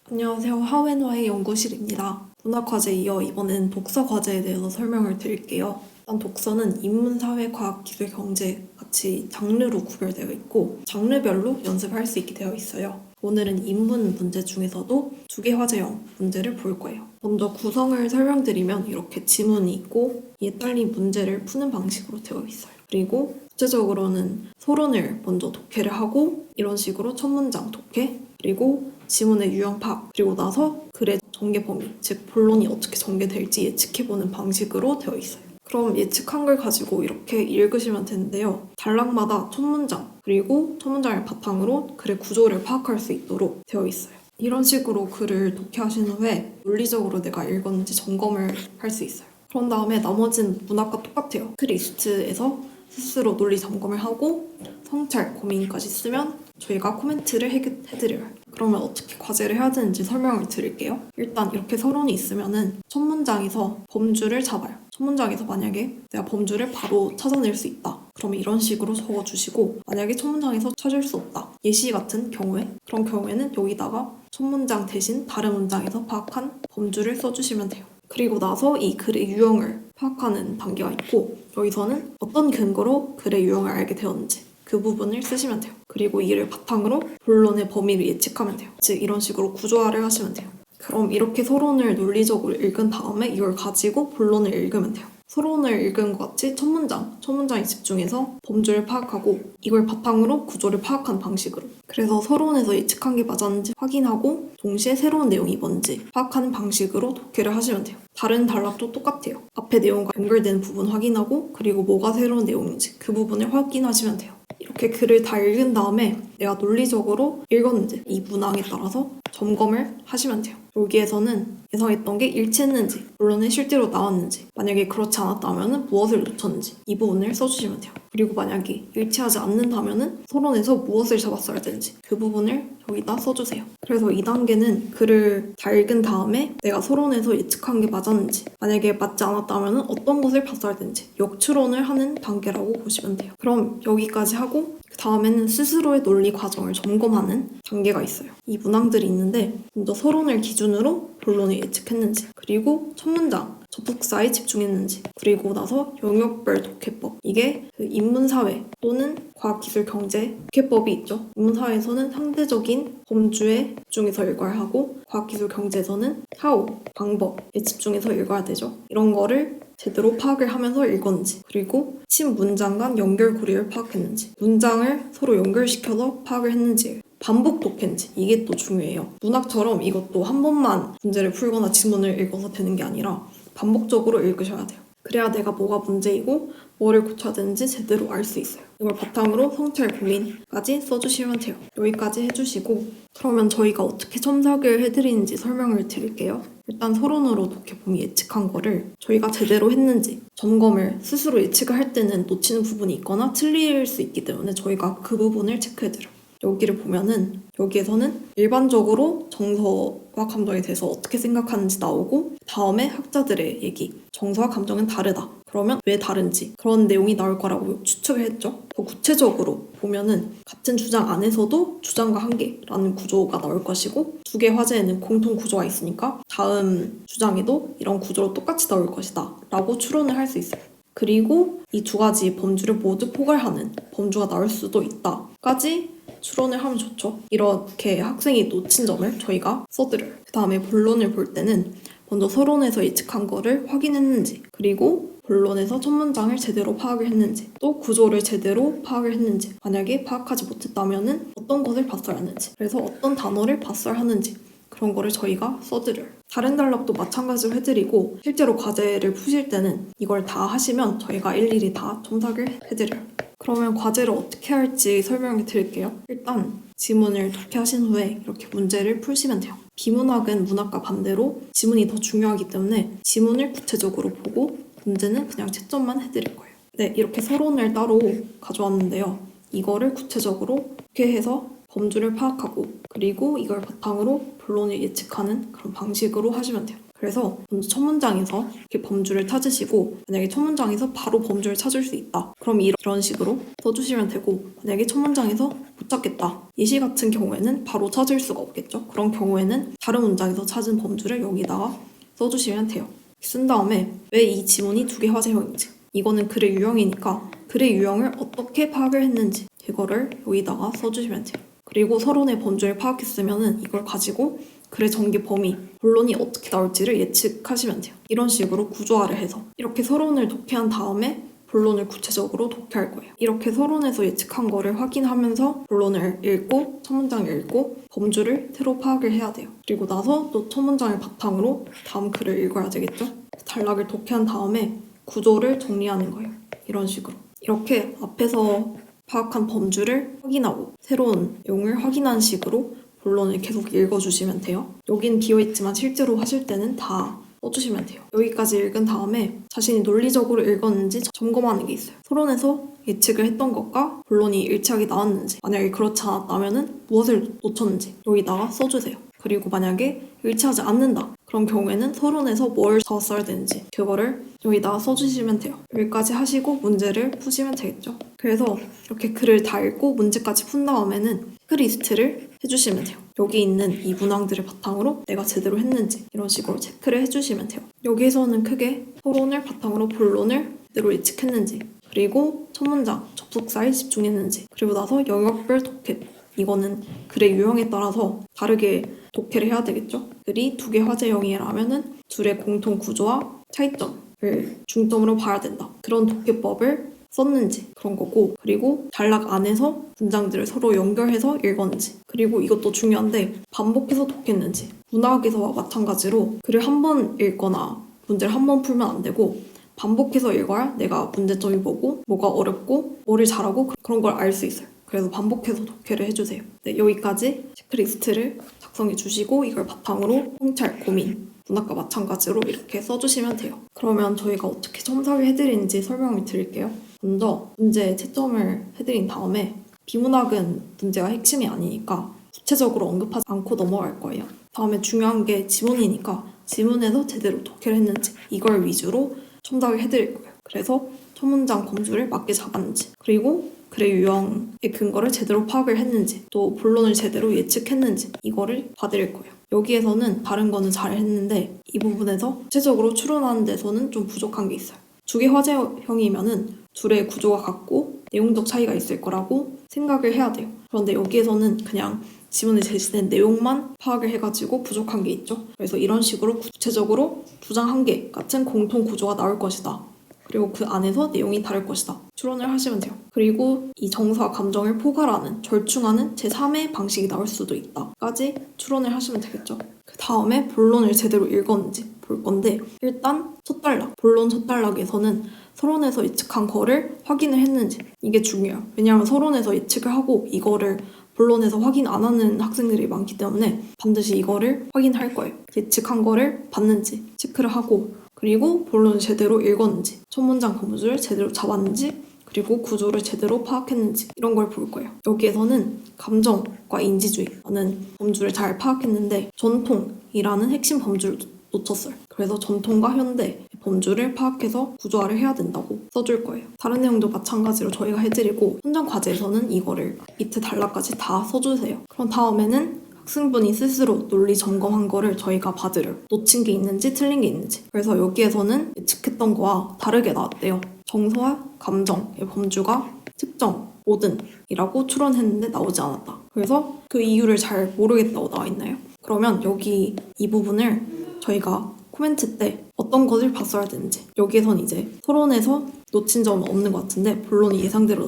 안녕하세요. 하웬화의 연구실입니다. 문학과제에 이어 이번엔 독서 과제에 대해서 설명을 드릴게요. 일단 독서는 인문, 사회, 과학, 기술, 경제 같이 장르로 구별되어 있고 장르별로 연습할 수 있게 되어 있어요. 오늘은 인문 문제 중에서도 2개 화제형 문제를 볼 거예요. 먼저 구성을 설명드리면 이렇게 지문이 있고 이에 딸린 문제를 푸는 방식으로 되어 있어요. 그리고 구체적으로는 서론을 먼저 독해를 하고 이런 식으로 첫 문장 독해, 그리고 지문의 유형 파악, 그리고 나서 글의 전개 범위, 즉 본론이 어떻게 전개될지 예측해보는 방식으로 되어 있어요. 그럼 예측한 걸 가지고 이렇게 읽으시면 되는데요. 단락마다 첫 문장, 그리고 첫 문장을 바탕으로 글의 구조를 파악할 수 있도록 되어 있어요. 이런 식으로 글을 독해하신 후에 논리적으로 내가 읽었는지 점검을 할 수 있어요. 그런 다음에 나머지는 문학과 똑같아요. 크리스트에서 스스로 논리 점검을 하고 성찰, 고민까지 쓰면 저희가 코멘트를 해드려요. 그러면 어떻게 과제를 해야 되는지 설명을 드릴게요. 일단 이렇게 서론이 있으면은 첫 문장에서 범주를 잡아요. 첫 문장에서 만약에 내가 범주를 바로 찾아낼 수 있다. 그러면 이런 식으로 적어주시고, 만약에 첫 문장에서 찾을 수 없다. 예시 같은 경우에, 그런 경우에는 여기다가 첫 문장 대신 다른 문장에서 파악한 범주를 써주시면 돼요. 그리고 나서 이 글의 유형을 파악하는 단계가 있고, 여기서는 어떤 근거로 글의 유형을 알게 되었는지 그 부분을 쓰시면 돼요. 그리고 이를 바탕으로 본론의 범위를 예측하면 돼요. 즉 이런 식으로 구조화를 하시면 돼요. 그럼 이렇게 서론을 논리적으로 읽은 다음에 이걸 가지고 본론을 읽으면 돼요. 서론을 읽은 것 같이 첫 문장에 집중해서 범주를 파악하고 이걸 바탕으로 구조를 파악한 방식으로. 그래서 서론에서 예측한 게 맞았는지 확인하고 동시에 새로운 내용이 뭔지 파악하는 방식으로 독해를 하시면 돼요. 다른 단락도 똑같아요. 앞에 내용과 연결되는 부분 확인하고 그리고 뭐가 새로운 내용인지 그 부분을 확인하시면 돼요. 이렇게 글을 다 읽은 다음에 내가 논리적으로 읽었는지 이 문항에 따라서 점검을 하시면 돼요. 여기에서는 예상했던 게 일치했는지, 본론에 실제로 나왔는지, 만약에 그렇지 않았다면 무엇을 놓쳤는지 이 부분을 써주시면 돼요. 그리고 만약에 일치하지 않는다면 서론에서 무엇을 잡았어야 되는지 그 부분을 여기다 써주세요. 그래서 2단계는 글을 다 읽은 다음에 내가 서론에서 예측한 게 맞았는지, 만약에 맞지 않았다면 어떤 것을 봤어야 되는지 역추론을 하는 단계라고 보시면 돼요. 그럼 여기까지 하고 그 다음에는 스스로의 논리 과정을 점검하는 단계가 있어요. 이 문항들이 있는데 먼저 서론을 기준으로 본론을 예측했는지, 그리고 첫 문장, 접속사에 집중했는지, 그리고 나서 영역별 독해법, 이게 그 인문사회 또는 과학기술 경제 독해법이 있죠. 인문사회에서는 상대적인 범주에 집중해서 읽어야 하고 과학기술 경제에서는 how, 방법에 집중해서 읽어야 되죠. 이런 거를 제대로 파악을 하면서 읽었는지, 그리고 친 문장 간 연결고리를 파악했는지, 문장을 서로 연결시켜서 파악을 했는지, 반복 독해인지, 이게 또 중요해요. 문학처럼 이것도 한 번만 문제를 풀거나 지문을 읽어서 되는 게 아니라 반복적으로 읽으셔야 돼요. 그래야 내가 뭐가 문제이고 뭐를 고쳐야 되는지 제대로 알 수 있어요. 이걸 바탕으로 성찰 고민까지 써주시면 돼요. 여기까지 해주시고, 그러면 저희가 어떻게 첨삭을 해드리는지 설명을 드릴게요. 일단 서론으로 독해 범위 예측한 거를 저희가 제대로 했는지 점검을 스스로 예측을 할 때는 놓치는 부분이 있거나 틀릴 수 있기 때문에 저희가 그 부분을 체크해드려요. 여기를 보면은 여기에서는 일반적으로 정서와 감정에 대해서 어떻게 생각하는지 나오고, 다음에 학자들의 얘기, 정서와 감정은 다르다. 그러면 왜 다른지 그런 내용이 나올 거라고 추측을 했죠. 더 구체적으로 보면은 같은 주장 안에서도 주장과 한계라는 구조가 나올 것이고, 2개 화제에는 공통 구조가 있으니까 다음 주장에도 이런 구조로 똑같이 나올 것이다 라고 추론을 할 수 있어요. 그리고 이 2가지 범주를 모두 포괄하는 범주가 나올 수도 있다까지 추론을 하면 좋죠. 이렇게 학생이 놓친 점을 저희가 써드려요. 그 다음에 본론을 볼 때는 먼저 서론에서 예측한 거를 확인했는지, 그리고 본론에서 첫 문장을 제대로 파악을 했는지, 또 구조를 제대로 파악을 했는지, 만약에 파악하지 못했다면 어떤 것을 봤어야 하는지, 그래서 어떤 단어를 봤어야 하는지 그런 거를 저희가 써드려요. 다른 단락도 마찬가지로 해드리고, 실제로 과제를 푸실 때는 이걸 다 하시면 저희가 일일이 다 첨삭을 해드려요. 그러면 과제를 어떻게 할지 설명해 드릴게요. 일단 지문을 독해하신 후에 이렇게 문제를 풀시면 돼요. 비문학은 문학과 반대로 지문이 더 중요하기 때문에 지문을 구체적으로 보고 문제는 그냥 채점만 해드릴 거예요. 네, 이렇게 서론을 따로 가져왔는데요. 이거를 구체적으로 독해해서 범주를 파악하고, 그리고 이걸 바탕으로 본론을 예측하는 그런 방식으로 하시면 돼요. 그래서 먼저 첫 문장에서 이렇게 범주를 찾으시고, 만약에 첫 문장에서 바로 범주를 찾을 수 있다. 그럼 이런 식으로 써주시면 되고, 만약에 첫 문장에서 못 못 찾겠다. 예시 같은 경우에는 바로 찾을 수가 없겠죠. 그런 경우에는 다른 문장에서 찾은 범주를 여기다가 써주시면 돼요. 쓴 다음에 왜 이 지문이 두 개 화제형인지, 이거는 글의 유형이니까 글의 유형을 어떻게 파악을 했는지 이거를 여기다가 써주시면 돼요. 그리고 서론의 범주를 파악했으면 이걸 가지고 글의 전개 범위, 본론이 어떻게 나올지를 예측하시면 돼요. 이런 식으로 구조화를 해서 이렇게 서론을 독해한 다음에 본론을 구체적으로 독해할 거예요. 이렇게 서론에서 예측한 거를 확인하면서 본론을 읽고 첫 문장을 읽고 범주를 새로 파악을 해야 돼요. 그리고 나서 또 첫 문장을 바탕으로 다음 글을 읽어야 되겠죠. 단락을 독해한 다음에 구조를 정리하는 거예요. 이런 식으로. 이렇게 앞에서 파악한 범주를 확인하고 새로운 내용을 확인한 식으로 본론을 계속 읽어주시면 돼요. 여긴 비어있지만 실제로 하실 때는 다 써주시면 돼요. 여기까지 읽은 다음에 자신이 논리적으로 읽었는지 점검하는 게 있어요. 서론에서 예측을 했던 것과 본론이 일치하게 나왔는지, 만약에 그렇지 않았다면 무엇을 놓쳤는지 여기다가 써주세요. 그리고 만약에 일치하지 않는다, 그런 경우에는 서론에서 뭘 써야 되는지 그거를 여기다가 써주시면 돼요. 여기까지 하시고 문제를 푸시면 되겠죠. 그래서 이렇게 글을 다 읽고 문제까지 푼 다음에는 체크리스트를 해주시면 돼요. 여기 있는 이 문항들을 바탕으로 내가 제대로 했는지 이런 식으로 체크를 해주시면 돼요. 여기에서는 크게 서론을 바탕으로 본론을 제대로 예측했는지, 그리고 첫 문장, 접속사에 집중했는지, 그리고 나서 영역별 독해, 이거는 글의 유형에 따라서 다르게 독해를 해야 되겠죠. 글이 두 개 화제형이라면은 둘의 공통 구조와 차이점을 중점으로 봐야 된다. 그런 독해법을 썼는지 그런 거고, 그리고 단락 안에서 문장들을 서로 연결해서 읽었는지, 그리고 이것도 중요한데 반복해서 독했는지. 문학에서와 마찬가지로 글을 한 번 읽거나 문제를 한 번 풀면 안 되고 반복해서 읽어야 내가 문제점이 뭐고 뭐가 어렵고 뭐를 잘하고 그런 걸 알 수 있어요. 그래서 반복해서 독해를 해주세요. 네, 여기까지 체크리스트를 작성해 주시고 이걸 바탕으로 성찰, 고민, 문학과 마찬가지로 이렇게 써주시면 돼요. 그러면 저희가 어떻게 첨삭을 해드리는지 설명을 드릴게요. 먼저 문제에 채점을 해드린 다음에 비문학은 문제가 핵심이 아니니까 구체적으로 언급하지 않고 넘어갈 거예요. 다음에 중요한 게 지문이니까 지문에서 제대로 독해를 했는지 이걸 위주로 첨삭을 해드릴 거예요. 그래서 첫 문장 범주를 맞게 잡았는지, 그리고 글의 유형의 근거를 제대로 파악을 했는지, 또 본론을 제대로 예측했는지 이거를 봐드릴 거예요. 여기에서는 다른 거는 잘 했는데 이 부분에서 구체적으로 추론하는 데서는 좀 부족한 게 있어요. 두 개 화제형이면은 둘의 구조가 같고 내용적 차이가 있을 거라고 생각을 해야 돼요. 그런데 여기에서는 그냥 지문에 제시된 내용만 파악을 해가지고 부족한 게 있죠. 그래서 이런 식으로 구체적으로 두 장 한 개 같은 공통 구조가 나올 것이다. 그리고 그 안에서 내용이 다를 것이다. 추론을 하시면 돼요. 그리고 이 정서와 감정을 포괄하는, 절충하는 제3의 방식이 나올 수도 있다. 까지 추론을 하시면 되겠죠. 그 다음에 본론을 제대로 읽었는지 볼 건데, 일단 첫 단락, 본론 첫 단락에서는 서론에서 예측한 거를 확인을 했는지 이게 중요해요. 왜냐하면 서론에서 예측을 하고 이거를 본론에서 확인 안 하는 학생들이 많기 때문에 반드시 이거를 확인할 거예요. 예측한 거를 봤는지 체크를 하고, 그리고 본론을 제대로 읽었는지, 첫 문장 범주를 제대로 잡았는지, 그리고 구조를 제대로 파악했는지 이런 걸 볼 거예요. 여기에서는 감정과 인지주의라는 범주를 잘 파악했는데 전통이라는 핵심 범주를 놓쳤어요. 그래서 전통과 현대 범주를 파악해서 구조화를 해야 된다고 써줄 거예요. 다른 내용도 마찬가지로 저희가 해드리고 현장 과제에서는 이거를 밑에 단락까지 다 써주세요. 그럼 다음에는 학생분이 스스로 논리 점검한 거를 저희가 받으려 놓친 게 있는지 틀린 게 있는지. 그래서 여기에서는 예측했던 거와 다르게 나왔대요. 정서와 감정의 범주가 특정, 모든이라고 추론했는데 나오지 않았다. 그래서 그 이유를 잘 모르겠다고 나와 있나요? 그러면 여기 이 부분을 저희가 코멘트 때 어떤 것을 봤어야 되는지, 여기에선 이제 서론에서 놓친 점은 없는 것 같은데 본론이 예상대로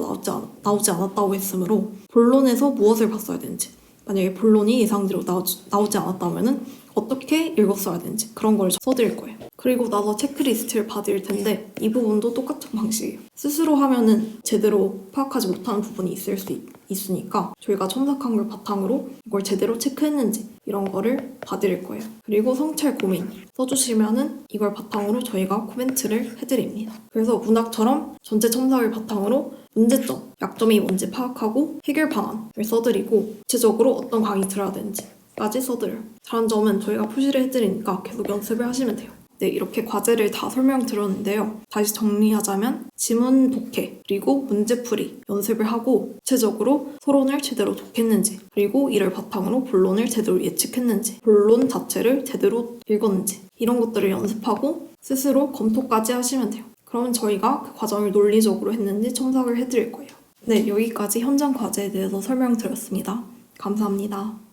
나오지 않았다고 했으므로 본론에서 무엇을 봤어야 되는지, 만약에 본론이 예상대로 나오지 않았다면 어떻게 읽었어야 되는지 그런 걸 써드릴 거예요. 그리고 나서 체크리스트를 받을 텐데 이 부분도 똑같은 방식이에요. 스스로 하면은 제대로 파악하지 못하는 부분이 있을 수 있으니까 저희가 첨삭한 걸 바탕으로 이걸 제대로 체크했는지 이런 거를 봐드릴 거예요. 그리고 성찰 고민 써주시면은 이걸 바탕으로 저희가 코멘트를 해드립니다. 그래서 문학처럼 전체 첨삭을 바탕으로 문제점, 약점이 뭔지 파악하고 해결 방안을 써드리고 구체적으로 어떤 강의 들어야 되는지 까지 써드려요. 다른 점은 저희가 표시를 해드리니까 계속 연습을 하시면 돼요. 네, 이렇게 과제를 다 설명드렸는데요. 다시 정리하자면 지문 독해, 그리고 문제풀이 연습을 하고 구체적으로 서론을 제대로 독했는지, 그리고 이를 바탕으로 본론을 제대로 예측했는지, 본론 자체를 제대로 읽었는지 이런 것들을 연습하고 스스로 검토까지 하시면 돼요. 그러면 저희가 그 과정을 논리적으로 했는지 첨삭을 해드릴 거예요. 네, 여기까지 현장 과제에 대해서 설명드렸습니다. 감사합니다.